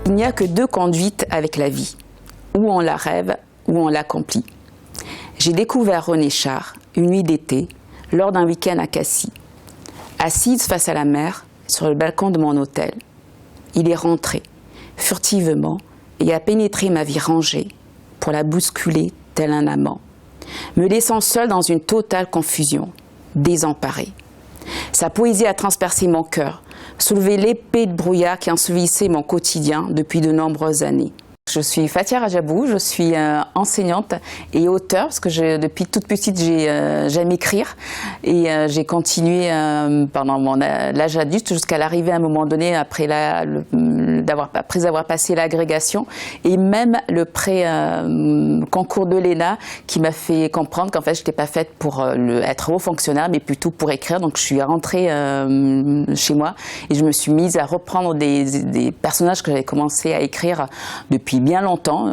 Il n'y a que deux conduites avec la vie, ou on la rêve, ou on l'accomplit. J'ai découvert René Char, une nuit d'été, lors d'un week-end à Cassis. Assise face à la mer, sur le balcon de mon hôtel, il est rentré, furtivement, et a pénétré ma vie rangée, pour la bousculer tel un amant, me laissant seule dans une totale confusion, désemparée. Sa poésie a transpercé mon cœur, soulevé l'épée de brouillard qui ensevelissait mon quotidien depuis de nombreuses années. Je suis Fatia Rajabou, je suis enseignante et auteure parce que depuis toute petite j'aime écrire et j'ai continué pendant l'âge adulte jusqu'à l'arrivée à un moment donné après avoir passé l'agrégation et même le pré-concours de l'ENA qui m'a fait comprendre qu'en fait je n'étais pas faite pour être haut fonctionnaire mais plutôt pour écrire. Donc je suis rentrée chez moi et je me suis mise à reprendre des personnages que j'avais commencé à écrire depuis bien longtemps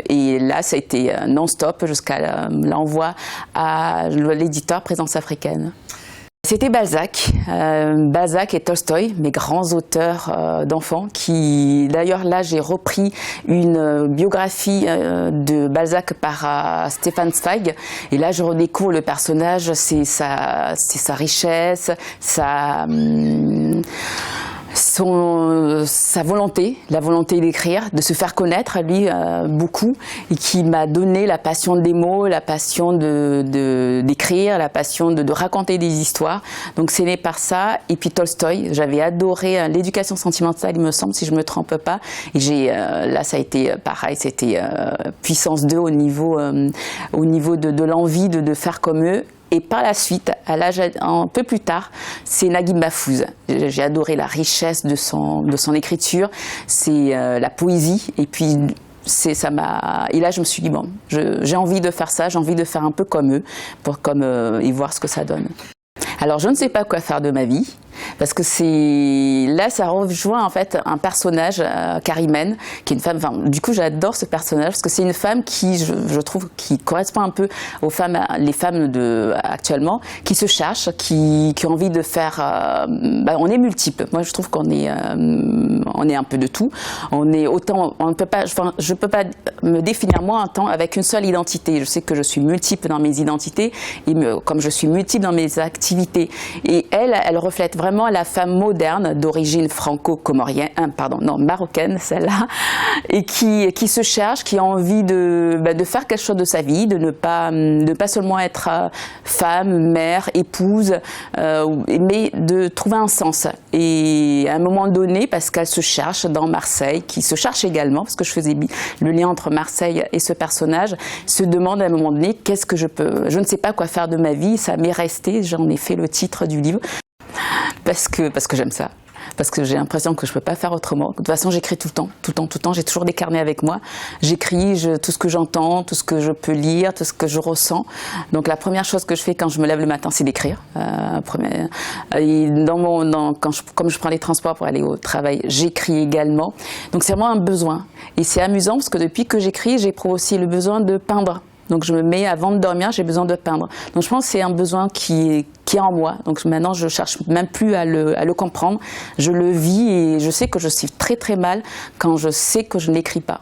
et là ça a été non-stop jusqu'à l'envoi à l'éditeur Présence africaine. C'était Balzac, Balzac et Tolstoï, mes grands auteurs d'enfants qui, d'ailleurs là j'ai repris une biographie de Balzac par Stefan Zweig et là je redécouvre le personnage, c'est sa richesse, sa volonté, la volonté d'écrire, de se faire connaître, lui, beaucoup, et qui m'a donné la passion des mots, la passion d'écrire, la passion de raconter des histoires. Donc c'est né par ça. Et puis Tolstoï, j'avais adoré l'éducation sentimentale, il me semble, si je ne me trompe pas. Et là, ça a été pareil, c'était puissance 2 au niveau de l'envie de faire comme eux. Et par la suite, un peu plus tard, c'est Naguib Mahfouz. J'ai adoré la richesse de son écriture, c'est la poésie. Et puis, et là, je me suis dit, bon, j'ai envie de faire ça, j'ai envie de faire un peu comme eux, et voir ce que ça donne. Alors, je ne sais pas quoi faire de ma vie. Parce que là ça rejoint en fait un personnage, Karimène, qui est une femme, enfin, du coup j'adore ce personnage parce que c'est une femme qui, je trouve, qui correspond un peu aux femmes, les femmes actuellement, qui se cherchent, qui ont envie de faire, on est multiples. Moi je trouve qu'on est un peu de tout. On ne peut pas, je peux pas me définir moi un temps avec une seule identité. Je sais que je suis multiple dans mes identités, comme je suis multiple dans mes activités. Et elle reflète vraiment la femme moderne d'origine marocaine, celle-là, et qui se cherche, qui a envie de faire quelque chose de sa vie, de ne pas seulement être femme, mère, épouse, mais de trouver un sens. Et à un moment donné, parce qu'elle se cherche dans Marseille, qui se cherche également, parce que je faisais le lien entre Marseille et ce personnage, se demande à un moment donné, je ne sais pas quoi faire de ma vie, ça m'est resté, j'en ai fait le titre du livre. Parce que j'aime ça, parce que j'ai l'impression que je ne peux pas faire autrement. De toute façon, j'écris tout le temps, j'ai toujours des carnets avec moi. J'écris tout ce que j'entends, tout ce que je peux lire, tout ce que je ressens. Donc la première chose que je fais quand je me lève le matin, c'est d'écrire. Comme je prends les transports pour aller au travail, j'écris également. Donc c'est vraiment un besoin. Et c'est amusant parce que depuis que j'écris, j'éprouve aussi le besoin de peindre. Donc je me mets, avant de dormir, j'ai besoin de peindre. Donc je pense que c'est un besoin qui est en moi. Donc maintenant, je cherche même plus à le comprendre. Je le vis et je sais que je suis très très mal quand je sais que je n'écris pas.